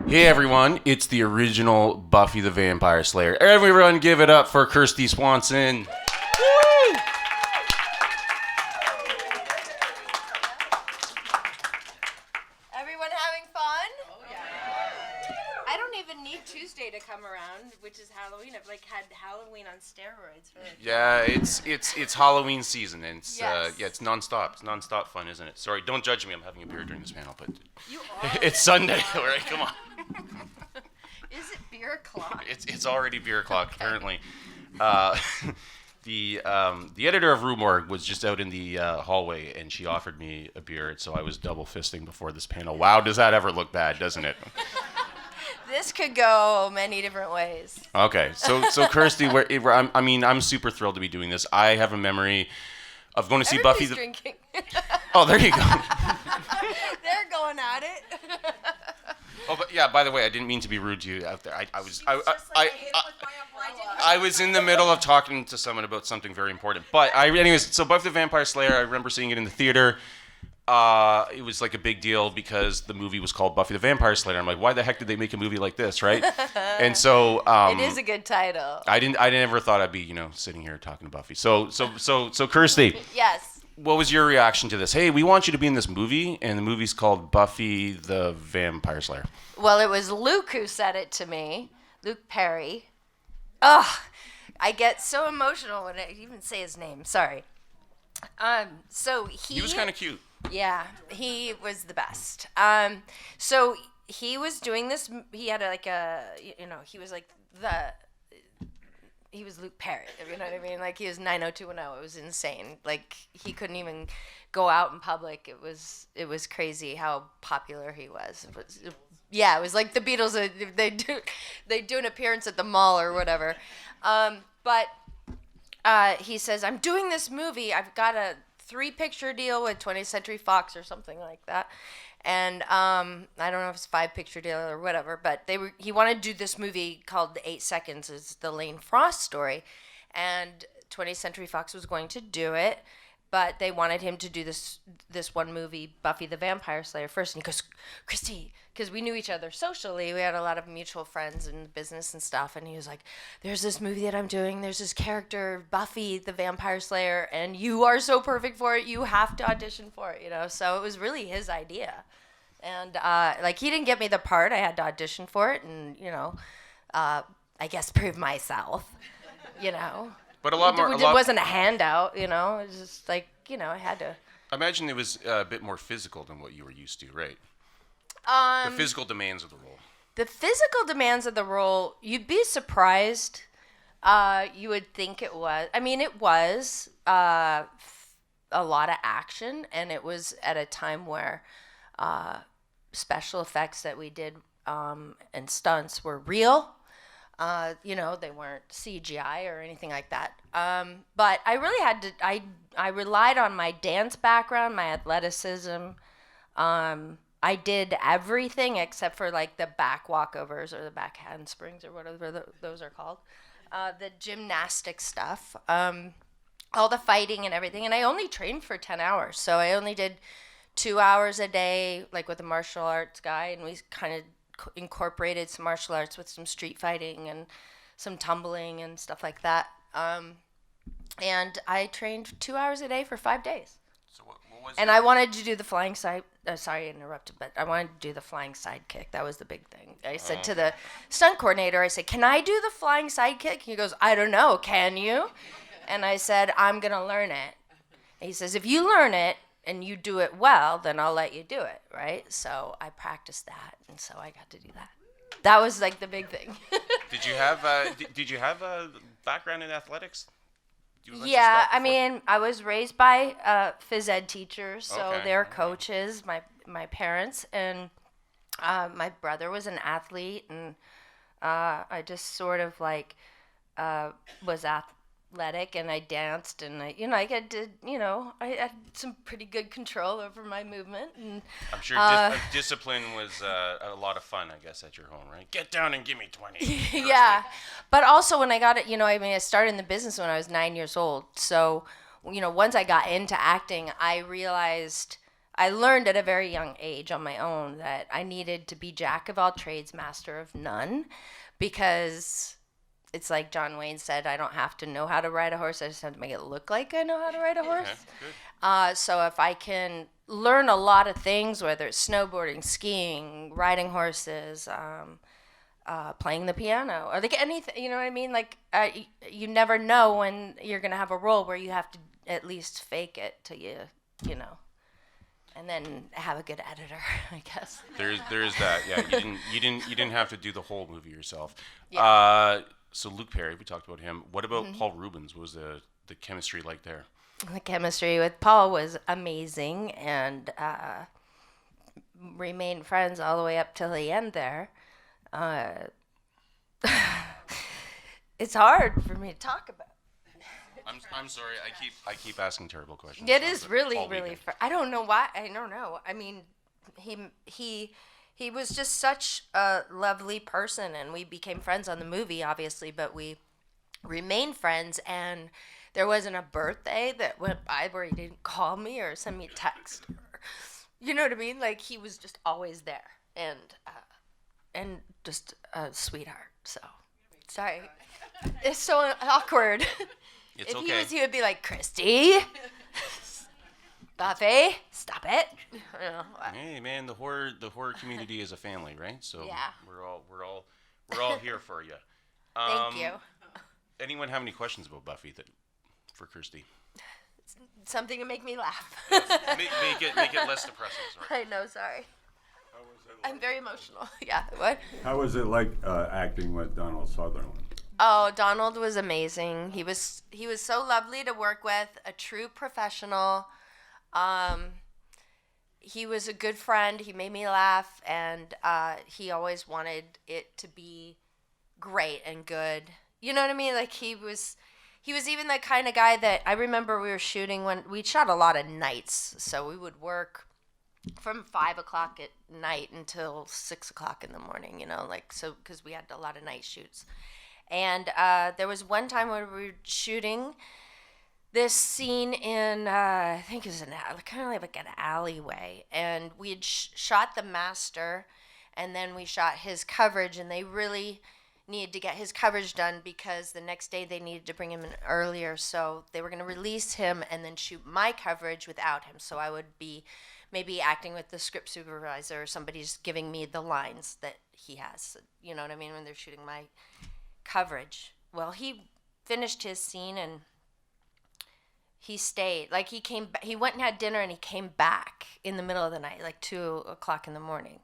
Hey everyone, it's the original Buffy the Vampire Slayer. Everyone give it up for KRISTY Swanson. Woo! Everyone having fun? Oh yeah. I don't even need Tuesday to come around, which is Halloween. I've like had Halloween on steroids for like Yeah, it's Halloween season and it's Yes. it's nonstop. It's nonstop fun, isn't it? Sorry, don't judge me. I'm having a beer during this panel, but You are. it's Sunday. All right, come on. Is it beer o'clock? It's already beer o'clock apparently. The editor of RUE MORGUE was just out in the hallway and she offered me a beer, so I was double fisting before this panel. Wow, does that ever look bad, doesn't it? This could go many different ways. Okay, so KRISTY, I'm super thrilled to be doing this. I have a memory of going to see Buffy. Drinking. Oh, there you go. They're going at it. Oh, but yeah. By the way, I didn't mean to be rude to you out there. I was in the middle of talking to someone about something very important. But anyways, so Buffy the Vampire Slayer. I remember seeing it in the theater. It was like a big deal because the movie was called Buffy the Vampire Slayer. I'm like, why the heck did they make a movie like this, right? And so it is a good title. I never thought I'd be, sitting here talking to Buffy. So KRISTY. Yes. What was your reaction to this? Hey, we want you to be in this movie, and the movie's called Buffy the Vampire Slayer. Well, it was Luke who said it to me. Luke Perry. Ugh, I get so emotional when I even say his name. Sorry. So He was kind of cute. Yeah, he was the best. So he was doing this. He had he was like he was Luke Perry. You know what I mean? Like he was 90210. It was insane. Like he couldn't even go out in public. It was crazy how popular he was. It was like the Beatles. They do an appearance at the mall or whatever. But he says, I'm doing this movie. I've got a 3-picture deal with 20th Century Fox or something like that. And I don't know if it's a 5-picture deal or whatever, but he wanted to do this movie called The 8 Seconds. It's the Lane Frost story. And 20th Century Fox was going to do it, but they wanted him to do this one movie, Buffy the Vampire Slayer, first. And he goes, KRISTY, because we knew each other socially. We had a lot of mutual friends in business and stuff. And he was like, there's this movie that I'm doing. There's this character, Buffy the Vampire Slayer, and you are so perfect for it. You have to audition for it, So it was really his idea. And, he didn't get me the part. I had to audition for it and, I guess prove myself, But It wasn't a handout, It was just like, I had to. I imagine it was a bit more physical than what you were used to, right? The physical demands of the role. The physical demands of the role, you'd be surprised. You would think it was. I mean, it was a lot of action, and it was at a time where special effects that we did and stunts were real. They weren't CGI or anything like that. But I really had to. I relied on my dance background, my athleticism. I did everything except for like the back walkovers or the back handsprings or whatever those are called. The gymnastic stuff, all the fighting and everything. And I only trained for 10 hours. So I only did 2 hours a day, like with a martial arts guy. And we kind of incorporated some martial arts with some street fighting and some tumbling and stuff like that. And I trained 2 hours a day for 5 days. So what was and I wanted to do the flying side. Sorry, I interrupted, but I wanted to do the flying side kick. That was the big thing. I said to the stunt coordinator, I said, "Can I do the flying side kick?" He goes, "I don't know. Can you?" And I said, "I'm gonna learn it." And he says, "If you learn it and you do it well, then I'll let you do it." Right? So I practiced that, and so I got to do that. That was like the big thing. Did you have a background in athletics? Yeah, I mean, I was raised by phys ed teachers, so they're coaches, my parents, and my brother was an athlete, and I just sort of was athletic, and I danced, and I had some pretty good control over my movement. And I'm sure discipline was a lot of fun, I guess, at your home, right? Get down and give me 20. Yeah, but also when I got it, I started in the business when I was 9 years old. So, once I got into acting, I realized I learned at a very young age on my own that I needed to be jack of all trades, master of none, because it's like John Wayne said, I don't have to know how to ride a horse. I just have to make it look like I know how to ride a horse. So if I can learn a lot of things, whether it's snowboarding, skiing, riding horses, playing the piano, or like anything, you know what I mean? Like you never know when you're gonna have a role where you have to at least fake it till you know, and then have a good editor, I guess. There is that. Yeah, you didn't have to do the whole movie yourself. Yeah. So Luke Perry, we talked about him. What about Paul Rubens? What was the chemistry like there? The chemistry with Paul was amazing, and remained friends all the way up till the end there. It's hard for me to talk about. I'm sorry. I keep asking terrible questions. It is really I don't know why. I don't know. I mean, he was just such a lovely person, and we became friends on the movie, obviously, but we remained friends. And there wasn't a birthday that went by where he didn't call me or send me a text. You know what I mean? Like, he was just always there, and just a sweetheart. So, sorry. It's so awkward. It's if okay. he was, he would be like, Kristy, Buffy, stop it. You know, Hey man, the horror community is a family, right? So Yeah. we're all here for you. Thank you. Anyone have any questions about Buffy for Kristy? Something to make me laugh. make it less depressing. Sorry. I know, sorry. I'm very emotional. Yeah, what? How was it like acting with Donald Sutherland? Oh, Donald was amazing. He was so lovely to work with, a true professional. He was a good friend. He made me laugh, and he always wanted it to be great and good. You know what I mean? Like he was even the kind of guy that I remember we were shooting when we shot a lot of nights, so we would work from 5 o'clock at night until 6 o'clock in the morning. You know, like so because we had a lot of night shoots. And there was one time when we were shooting this scene in, I think it was kind of like an alleyway. And we had shot the master, and then we shot his coverage, and they really needed to get his coverage done because the next day they needed to bring him in earlier. So they were going to release him and then shoot my coverage without him. So I would be maybe acting with the script supervisor, or somebody just giving me the lines that he has. You know what I mean? When they're shooting my coverage. Well, he finished his scene and he stayed. Like he went and had dinner and he came back in the middle of the night, like 2 o'clock in the morning,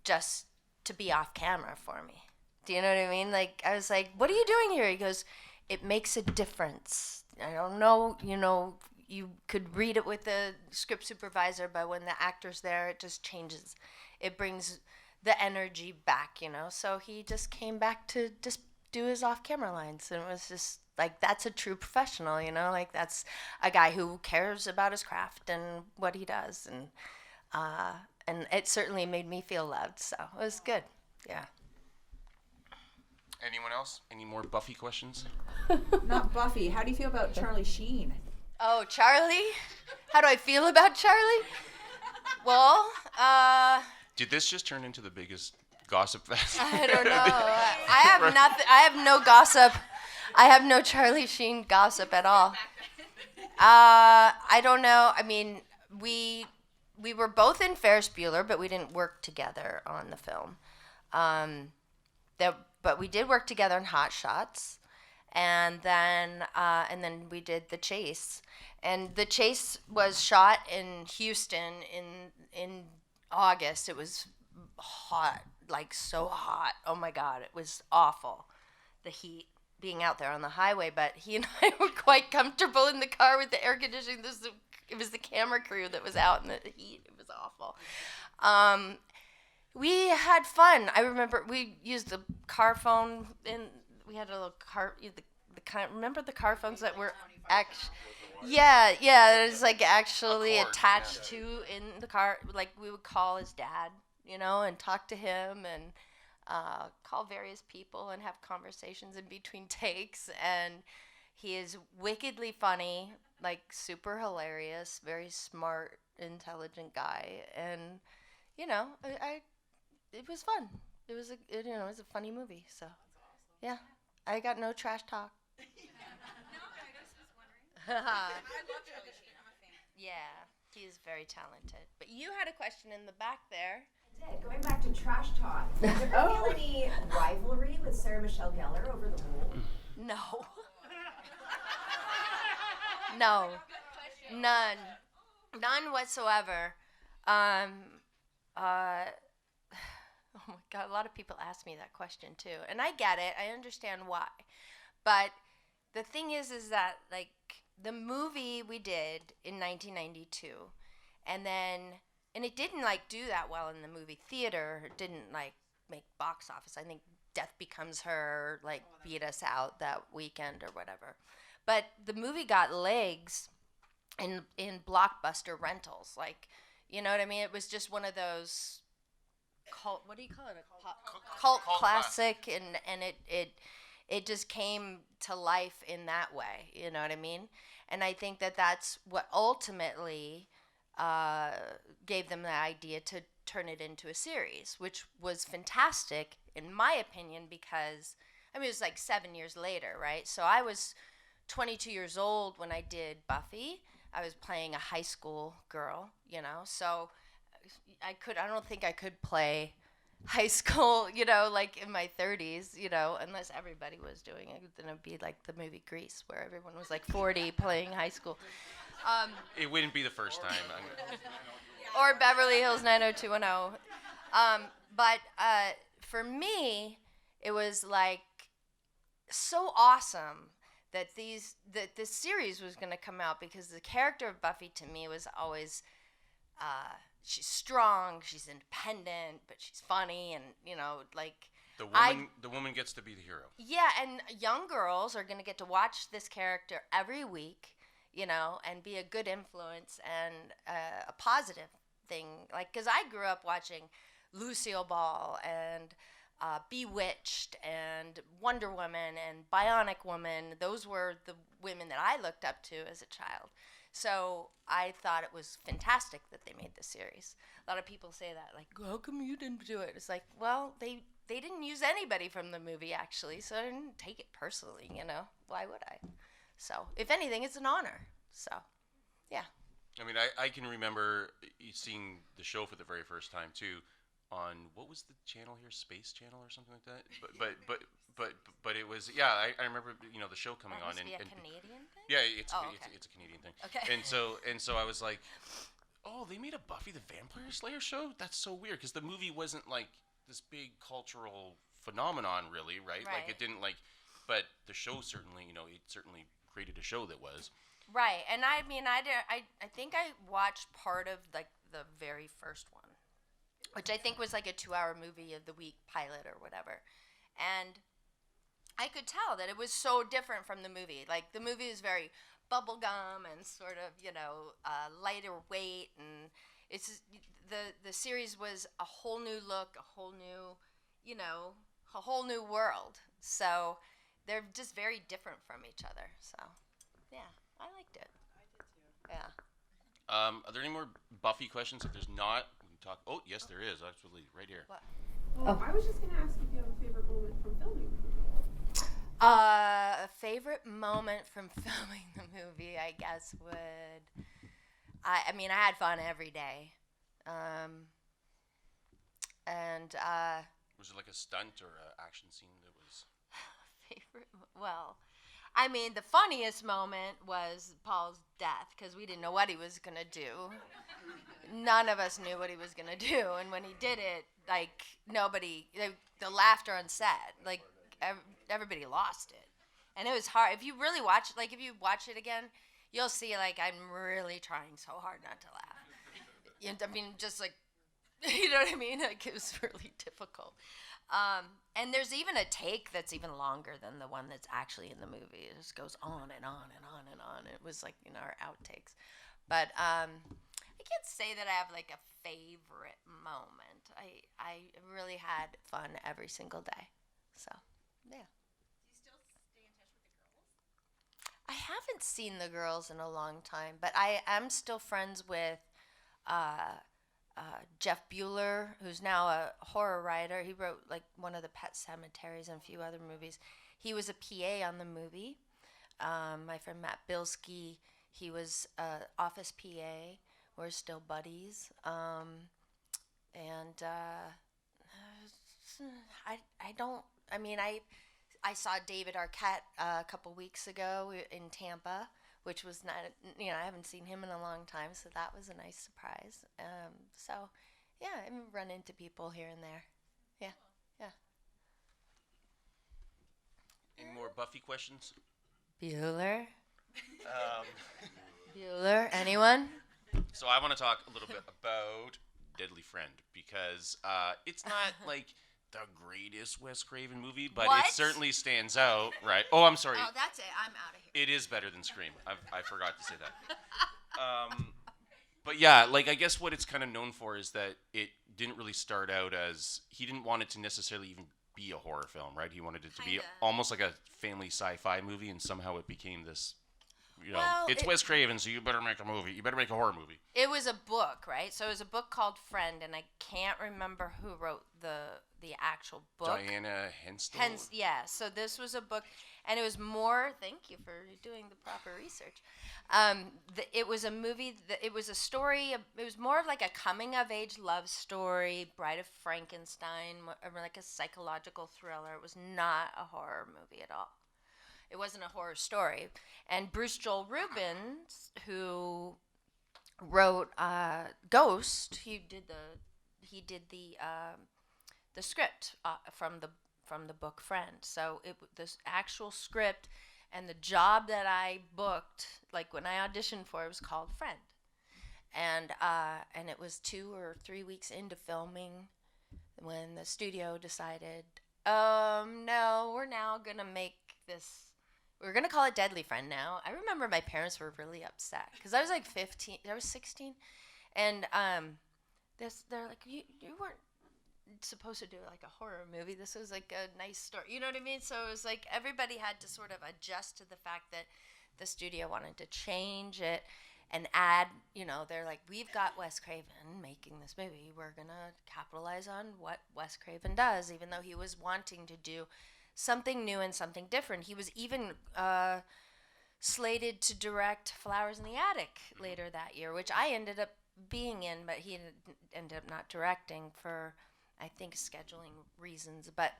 just to be off camera for me. Do you know what I mean? Like I was like, "What are you doing here?" He goes, "It makes a difference. I don't know, you could read it with the script supervisor, but when the actor's there, it just changes. It brings the energy back, So he just came back to just do his off-camera lines, and it was just like, that's a true professional, Like that's a guy who cares about his craft and what he does, and it certainly made me feel loved, so it was good. Yeah. Anyone else? Any more Buffy questions? Not Buffy. How do you feel about Charlie Sheen? Oh, Charlie? How do I feel about Charlie? Well, Did this just turn into the biggest gossip fest? I don't know. I have nothing. I have no gossip. I have no Charlie Sheen gossip at all. I don't know. I mean, we were both in Ferris Bueller, but we didn't work together on the film. But we did work together in Hot Shots, and then we did The Chase, and The Chase was shot in Houston in August. It was hot, like so hot. Oh my God, it was awful, the heat being out there on the highway. But he and I were quite comfortable in the car with the air conditioning. It was the camera crew that was out in the heat. It was awful. We had fun. I remember we used the car phone, and we had a little car. Remember the car phones that were Yeah, it was like actually attached to in the car. Like we would call his dad, and talk to him, and call various people and have conversations in between takes. And he is wickedly funny, like super hilarious, very smart, intelligent guy, and you know, it was fun. It was it was a funny movie. So yeah, I got no trash talk. No, I just was wondering. I love Charlie Sheen. I'm a fan. Yeah, he is very talented. But you had a question in the back there. Did. Going back to trash talk, did you ever feel any rivalry with Sarah Michelle Gellar over the role? No. No. None. None whatsoever. Oh my God, a lot of people ask me that question too. And I get it. I understand why. But the thing is that like the movie we did in 1992 and it didn't like do that well in the movie theater. It didn't like make box office. I think Death Becomes Her like beat us out that weekend or whatever. But the movie got legs in blockbuster rentals. Like, you know what I mean? It was just one of those cult, what do you call it? Cult classic, and it just came to life in that way. You know what I mean? And I think that's what ultimately gave them the idea to turn it into a series, which was fantastic in my opinion because I mean it was like 7 years later, right? So I was 22 years old when I did Buffy. I was playing a high school girl, you know, so I don't think I could play high school, you know, like in my 30s, you know, unless everybody was doing it. Then it'd be like the movie Grease, where everyone was like 40 playing high school. It wouldn't be the first time. Or Beverly Hills 90210. But for me, it was like so awesome that this series was going to come out because the character of Buffy to me was always she's strong, she's independent, but she's funny, and you know, like the woman gets to be the hero. Yeah, and young girls are going to get to watch this character every week, you know, and be a good influence and a positive thing. Like, because I grew up watching Lucille Ball and Bewitched and Wonder Woman and Bionic Woman. Those were the women that I looked up to as a child. So I thought it was fantastic that they made this series. A lot of people say that, like, how come you didn't do it? It's like, well, they didn't use anybody from the movie, actually, so I didn't take it personally, you know? Why would I? So, if anything, it's an honor. So, yeah. I mean, I can remember seeing the show for the very first time, too, on, what was the channel here? Space Channel or something like that? But it was, yeah, I remember, you know, the show coming That on. must be a Canadian thing? Yeah, it's okay. it's a Canadian thing. Okay. And so I was like, oh, they made a Buffy the Vampire Slayer show? That's so weird, because the movie wasn't like this big cultural phenomenon, really, right? Like it didn't like, but the show certainly, you know, it certainly created a show that was. Right, and I mean, I think I watched part of like the very first one, which I think was like a 2-hour movie of the week pilot or whatever, and I could tell that it was so different from the movie. Like the movie is very bubblegum and sort of, you know, lighter weight, and it's the series was a whole new look, a whole new, you know, a whole new world. So they're just very different from each other. So yeah, I liked it. I did too. Yeah. Are there any more Buffy questions? If there's not, we can talk. Oh, yes, there is. Absolutely, right here. What? I was just going to ask if you have a favorite moment from filming. A favorite moment from filming the movie, I guess, would... I mean, I had fun every day. And... Was it like a stunt or an action scene that was... favorite... Well, I mean, the funniest moment was Paul's death, because we didn't know what he was going to do. None of us knew what he was going to do. And when he did it, like, nobody... the laughter on set, like... everybody lost it, and it was hard. If you really watch, like, if you watch it again, you'll see, like, I'm really trying so hard not to laugh. I mean, just like, you know what I mean? Like, it was really difficult. And there's even a take that's even longer than the one that's actually in the movie. It just goes on and on and on and on. It was like, you know, our outtakes. But I can't say that I have like a favorite moment. I really had fun every single day. So. Yeah. Do you still stay in touch with the girls? I have haven't seen the girls in a long time, but I am still friends with Jeff Bueller, who's now a horror writer. He wrote like one of the Pet Cemeteries and a few other movies. He was a PA on the movie. My friend Matt Bilski, he was office PA. We're still buddies. I saw David Arquette a couple weeks ago in Tampa, which was not, I haven't seen him in a long time, so that was a nice surprise. I run into people here and there. Yeah. Any more Buffy questions? Bueller? Bueller? Anyone? So I want to talk a little bit about Deadly Friend because it's not like the greatest Wes Craven movie, but What? it certainly stands out, right? Oh, I'm sorry. Oh, that's it. I'm out of here. It is better than Scream. I forgot to say that. But yeah, like I guess what it's kind of known for is that it didn't really start out as he didn't want it to necessarily even be a horror film, right? He wanted it to be Kinda. almost like a family sci-fi movie, and somehow it became this. Well, It's Wes Craven, so you better make a movie. You better make a horror movie. It was a book, right? So it was a book called Friend, and I can't remember who wrote the actual book. Diana Henstall. Yeah. So this was a book, and it was more. Thank you for doing the proper research. It was a movie. It was a story. It was more of like a coming of age love story, Bride of Frankenstein, like a psychological thriller. It was not a horror movie at all. It wasn't a horror story. And Bruce Joel Rubin, who wrote Ghost, he did the script from the book Friend. So this actual script and the job that I booked, like when I auditioned for it, was called Friend. And it was 2 or 3 weeks into filming when the studio decided, no, we're now gonna make this. We're going to call it Deadly Friend now. I remember my parents were really upset because I was like 15. I was 16. And they're like, you weren't supposed to do like a horror movie. This was like a nice story. You know what I mean? So it was like everybody had to sort of adjust to the fact that the studio wanted to change it and add, they're like, we've got Wes Craven making this movie. We're going to capitalize on what Wes Craven does, even though he was wanting to do something new and something different. He was even slated to direct Flowers in the Attic later that year, which I ended up being in, but he ended up not directing for, I think, scheduling reasons. But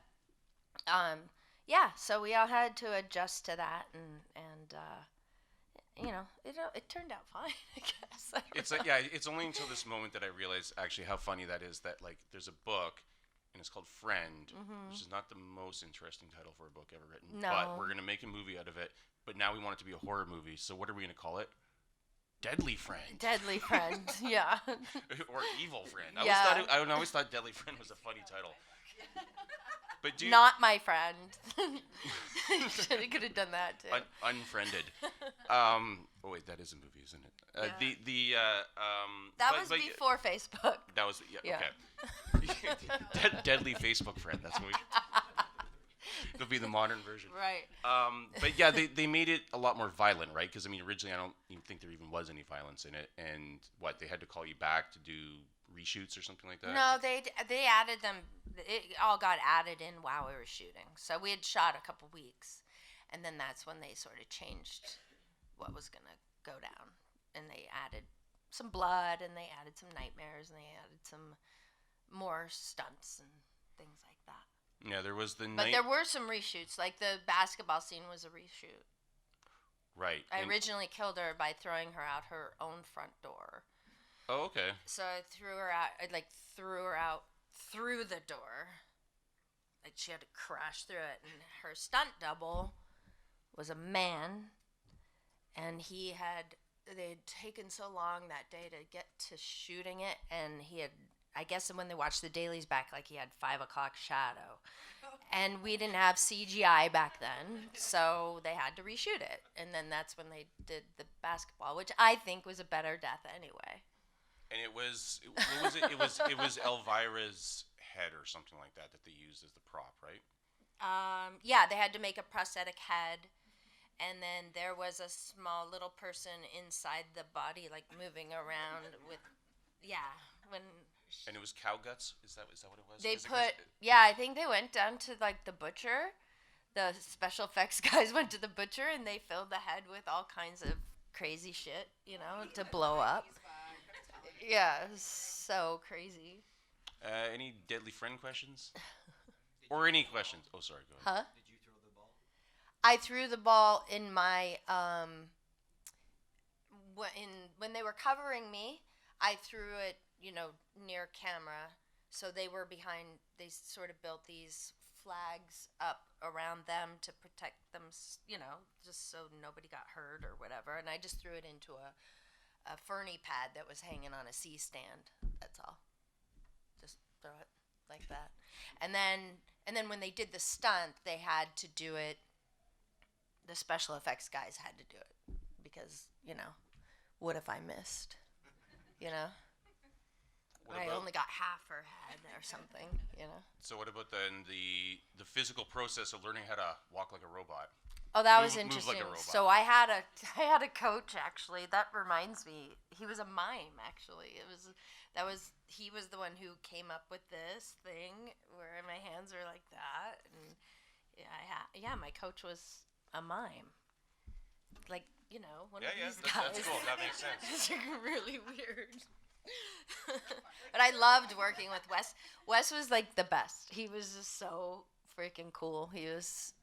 so we all had to adjust to that, and it turned out fine, I guess. It's only until this moment that I realized actually how funny that is that like there's a book. And it's called Friend, which is not the most interesting title for a book ever written. No. But we're going to make a movie out of it. But now we want it to be a horror movie. So what are we going to call it? Deadly Friend. Deadly Friend, yeah. Or Evil Friend. Yeah. I always thought Deadly Friend was a funny title. But Not my friend. You could have done that too. Unfriended. Wait, that is a movie, isn't it? That was before Facebook. That was Yeah. Okay. Deadly Facebook Friend. That's what we. It'll be the modern version. Right. But yeah, they made it a lot more violent, right? Because I mean, originally I don't even think there even was any violence in it, and they had to call you back to do reshoots or something like that. No, they added them. It all got added in while we were shooting. So we had shot a couple weeks, and then that's when they sort of changed what was gonna go down, and they added some blood, and they added some nightmares, and they added some more stunts and things like that. Yeah, there was But there were some reshoots. Like the basketball scene was a reshoot. Right. I originally killed her by throwing her out her own front door. Oh, okay. So I threw her out. I threw her out through the door. Like she had to crash through it. And her stunt double was a man, and they'd taken so long that day to get to shooting it, and he had. I guess when they watched the dailies back, like he had 5 o'clock shadow. And we didn't have CGI back then, so they had to reshoot it. And then that's when they did the basketball, which I think was a better death anyway. And it was Elvira's head or something like that they used as the prop, right? Yeah, they had to make a prosthetic head, and then there was a small little person inside the body, like moving around with, when And it was cow guts. Is that what it was? they 'Cause it- put, I think they went down to like the butcher. The special effects guys went to the butcher and they filled the head with all kinds of crazy shit, to blow up. Yeah, it was so crazy. Any deadly friend questions? Or any questions? Oh, sorry. Go ahead. Huh? I threw the ball in my when they were covering me, I threw it, near camera. So they were behind. They sort of built these flags up around them to protect them, just so nobody got hurt or whatever. And I just threw it into a ferny pad that was hanging on a C-stand. That's all. Just throw it like that. And then when they did the stunt, they had to do it. The special effects guys had to do it because, what if I missed? I only got half her head or something, So what about then the physical process of learning how to walk like a robot? Oh, that Move- was move like interesting. a robot. So I had a coach actually. That reminds me, he was a mime actually. He was the one who came up with this thing where my hands are like that, and my coach was a mime. Like, one of these guys. That's cool. That makes sense. It's really weird. But I loved working with Wes. Wes was like the best. He was just so freaking cool. He was,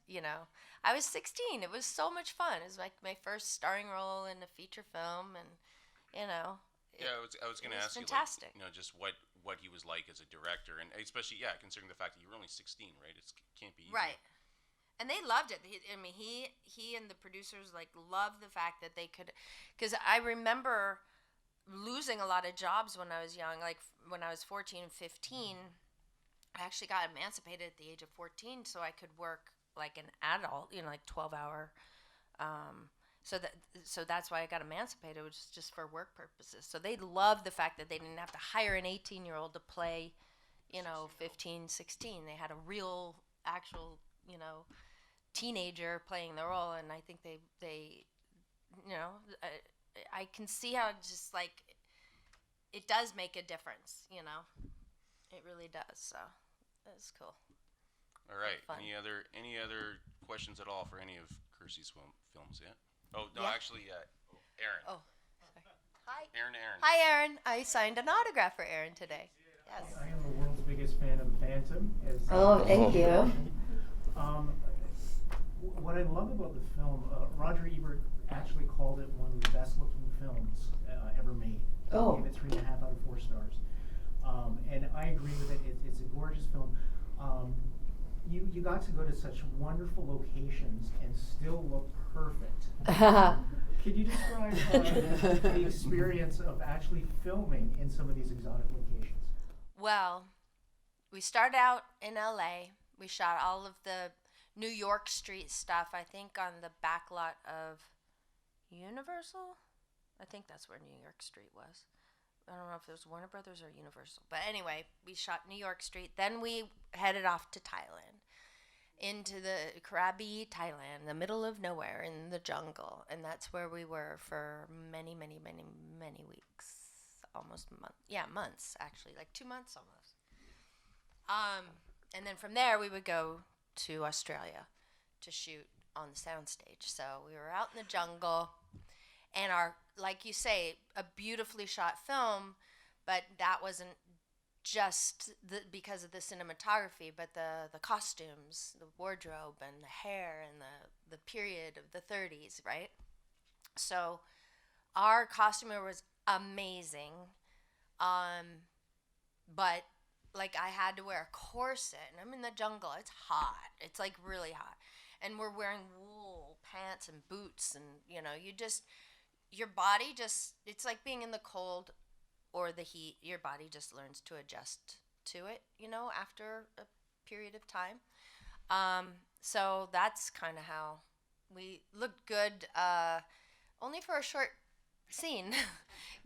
I was 16. It was so much fun. It was like my first starring role in a feature film, and I was going to ask fantastic. you, just what he was like as a director, and especially considering the fact that you were only 16, right? It can't be easy. Right. And they loved it. He and the producers loved the fact that they could, because I remember losing a lot of jobs when I was young. Like when I was 14 and 15, I actually got emancipated at the age of 14, so I could work like an adult, like 12-hour. So that's why I got emancipated, which is just for work purposes. So they loved the fact that they didn't have to hire an 18-year-old to play, 15, 16. They had a real, actual, teenager playing the role, and I think they I can see how just it does make a difference, it really does. So it's cool. All right. Fun. Any other questions at all for any of Kirsty's films yet? Oh no, Yeah. actually, Aaron. Oh, sorry. Hi. Aaron. Hi, Aaron. I signed an autograph for Aaron today. Yes. I am the world's biggest fan of the Phantom. Thank you. What I love about the film, Roger Ebert actually called it one of the best-looking films ever made. Oh. He gave it 3.5 out of 4 stars. And I agree with it. It's a gorgeous film. You got to go to such wonderful locations and still look perfect. Could you describe the experience of actually filming in some of these exotic locations? Well, we started out in LA. We shot all of the New York Street stuff, I think, on the back lot of Universal. I think that's where New York Street was. I don't know if it was Warner Brothers or Universal. But anyway, we shot New York Street. Then we headed off to Thailand, into the Krabi, Thailand, the middle of nowhere in the jungle. And that's where we were for many, many, many, many weeks. Almost months, actually. Like 2 months almost. And then from there, we would go to Australia to shoot on the soundstage. So we were out in the jungle, and like you say, a beautifully shot film, but that wasn't just because of the cinematography, but the costumes, the wardrobe, and the hair, and the period of the 30s, right? So our costumer was amazing, but I had to wear a corset, and I'm in the jungle. It's hot. It's really hot, and we're wearing wool pants and boots, and your body just, it's like being in the cold or the heat. Your body just learns to adjust to it, after a period of time. So that's kind of how we looked good, only for a short scene.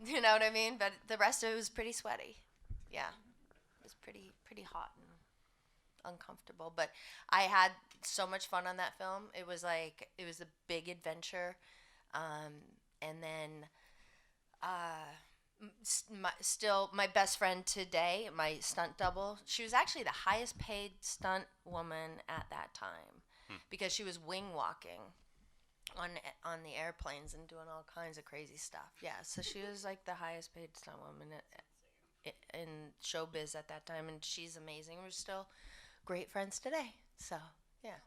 You know what I mean? But the rest of it was pretty sweaty. Yeah. It was pretty hot and uncomfortable. But I had so much fun on that film. It was a big adventure. And then my best friend today, my stunt double, she was actually the highest paid stunt woman at that time because she was wing walking on the airplanes and doing all kinds of crazy stuff. Yeah, so she was like the highest paid stunt woman in showbiz at that time, and she's amazing. We're still great friends today. So yeah.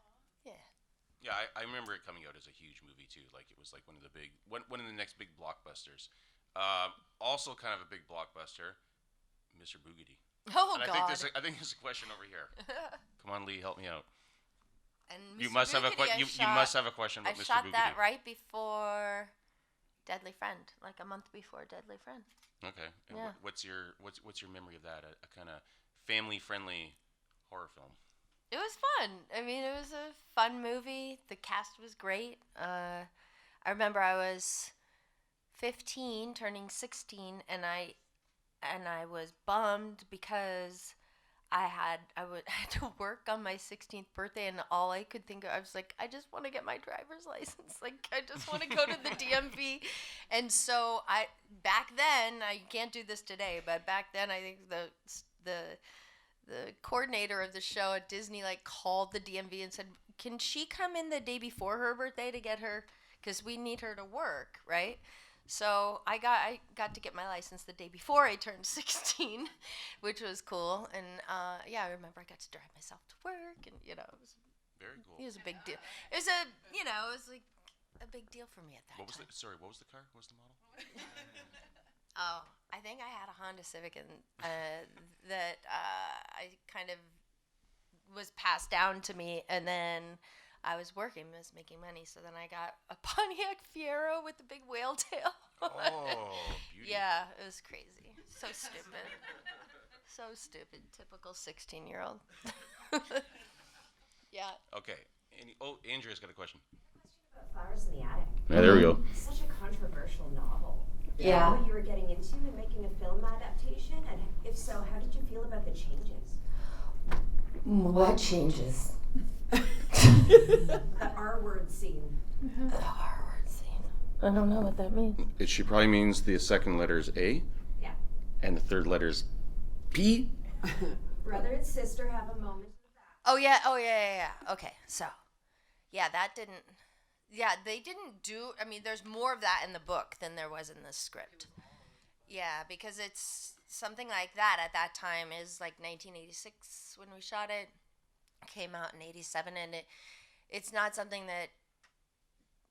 Yeah, I remember it coming out as a huge movie too. Like it was like one of the next big blockbusters. Also, kind of a big blockbuster, Mr. Boogedy. Oh and God! I think there's a question over here. Come on, Lee, help me out. And You Mr. must have a Boogedy, you must have a question I about Mr. shot Boogedy. that right before Deadly Friend, like a month before Deadly Friend. Okay. And Yeah. what's your memory of that? A kind of family-friendly horror film. It was fun. I mean, it was a fun movie. The cast was great. I remember I was 15, turning 16, and I was bummed because I had to work on my 16th birthday, and all I could think of, I was like, I just want to get my driver's license. Like, I just want to go to the DMV. And so back then, you can't do this today, but back then, I think the coordinator of the show at Disney called the DMV and said, can she come in the day before her birthday to get her, because we need her to work, right? So I got to get my license the day before I turned 16, which was cool. And I remember I got to drive myself to work, and it was Very cool. It was a big deal. It was like a big deal for me at that time. What was the car? What was the model? Oh, I think I had a Honda Civic, and that I kind of was passed down to me, and then I was working, was making money, so then I got a Pontiac Fiero with the big whale tail. Oh, beauty. Yeah, it was crazy. So stupid. So stupid. Typical 16-year-old. Yeah. Okay. Andrea's got a question. About Flowers in the Attic. Yeah, there we go. Such a controversial novel. Yeah. Do you know what you were getting into in making a film adaptation? And if so, how did you feel about the changes? What changes? The R-word scene. The R-word scene. I don't know what that means. She probably means the second letter is A. Yeah. And the third letter is P. Brother and sister have a moment of that. Oh yeah. Okay, so yeah, they didn't do. I mean, there's more of that in the book than there was in the script. Yeah, because it's something like that at that time is like 1986 when we shot it. Came out in 87, and it's not something that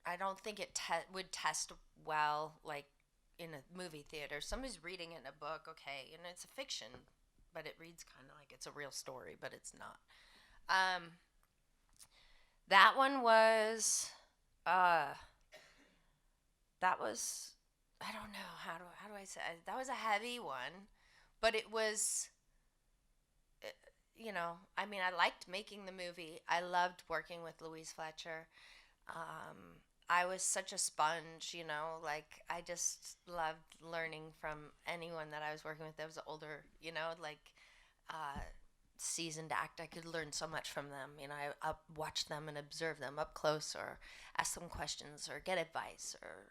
I don't think it would test well like in a movie theater. Somebody's reading it in a book, okay, and it's a fiction, but it reads kind of like it's a real story, but it's not. That one was I don't know how do I say it? That was a heavy one, but it was. I mean, I liked making the movie. I loved working with Louise Fletcher. I was such a sponge, I just loved learning from anyone that I was working with that was older, seasoned act. I could learn so much from them. I watch them and observe them up close, or ask them questions, or get advice, or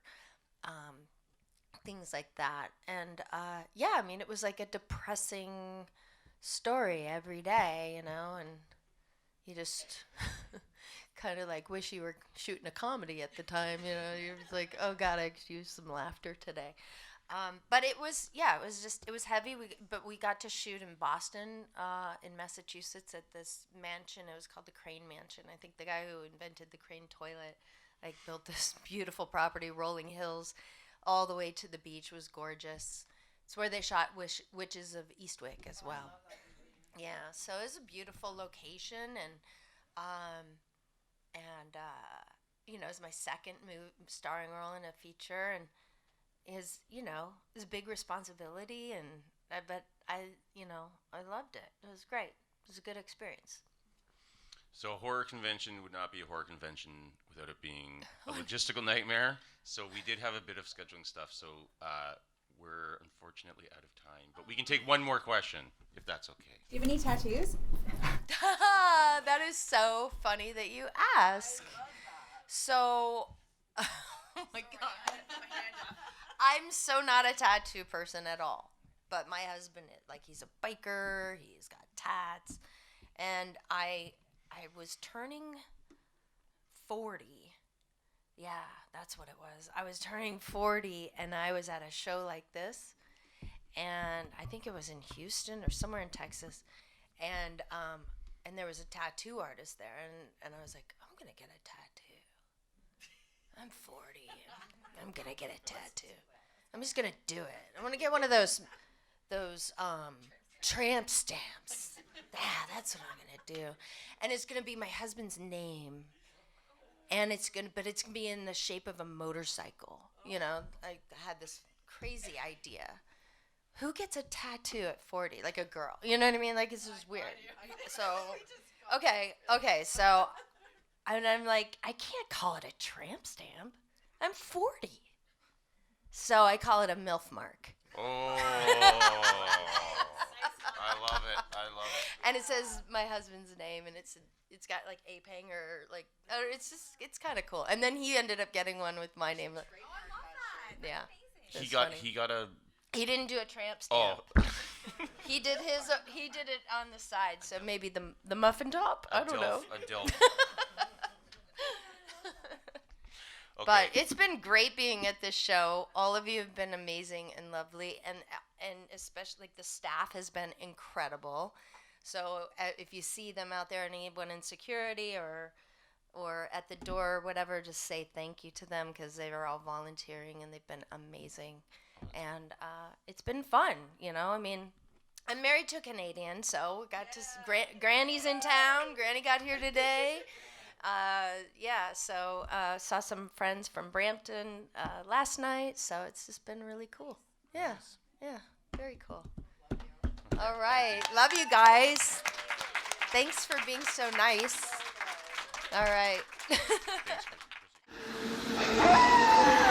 things like that. And I mean, it was like a depressing story every day, and you just kind of wish you were shooting a comedy at the time, you're just like, oh God, I could use some laughter today. But it was heavy. But we got to shoot in Boston, in Massachusetts, at this mansion. It was called the Crane Mansion. I think the guy who invented the Crane toilet, built this beautiful property, rolling hills, all the way to the beach. Was gorgeous. It's where they shot Witches of Eastwick as well. Yeah, so it was a beautiful location, and it was my second starring role in a feature, and is a big responsibility, but I loved it. It was great. It was a good experience. So a horror convention would not be a horror convention without it being a logistical nightmare. So we did have a bit of scheduling stuff. So we're unfortunately out of time, but we can take one more question if that's okay. Do you have any tattoos? That is so funny that you ask. So, oh my God. I'm so not a tattoo person at all. But my husband, like, he's a biker. He's got tats. And I was turning 40. Yeah, that's what it was. I was turning 40, and I was at a show like this. And I think it was in Houston or somewhere in Texas. And there was a tattoo artist there. And I was like, I'm going to get a tattoo. I'm 40. I'm going to get a tattoo. I'm just going to do it. I'm going to get one of those tramp stamps. Yeah, that's what I'm going to do. And it's going to be my husband's name. And it's going to be in the shape of a motorcycle. You know, I had this crazy idea. Who gets a tattoo at 40? Like a girl. You know what I mean? Like, it's just weird. So, okay. So, I'm like, I can't call it a tramp stamp. I'm 40. So I call it a MILF mark. Oh, I love it. And it says my husband's name, and it's got like Apang or like, it's kind of cool. And then he ended up getting one with my name. Oh, I love that. Yeah. He got a. He didn't do a tramp stamp. Oh. He did it on the side, so maybe the muffin top. I don't know. A dilf. Okay. But it's been great being at this show. All of you have been amazing and lovely, and especially like the staff has been incredible. So if you see them out there, anyone in security or at the door or whatever, just say thank you to them because they were all volunteering and they've been amazing. And it's been fun, you know. I mean, I'm married to a Canadian, so we got to Granny's in town. Granny got here today. So saw some friends from Brampton last night, so it's just been really cool. Yeah, very cool. All right, love you guys. Thanks for being so nice. All right. Thanks, Chrissy.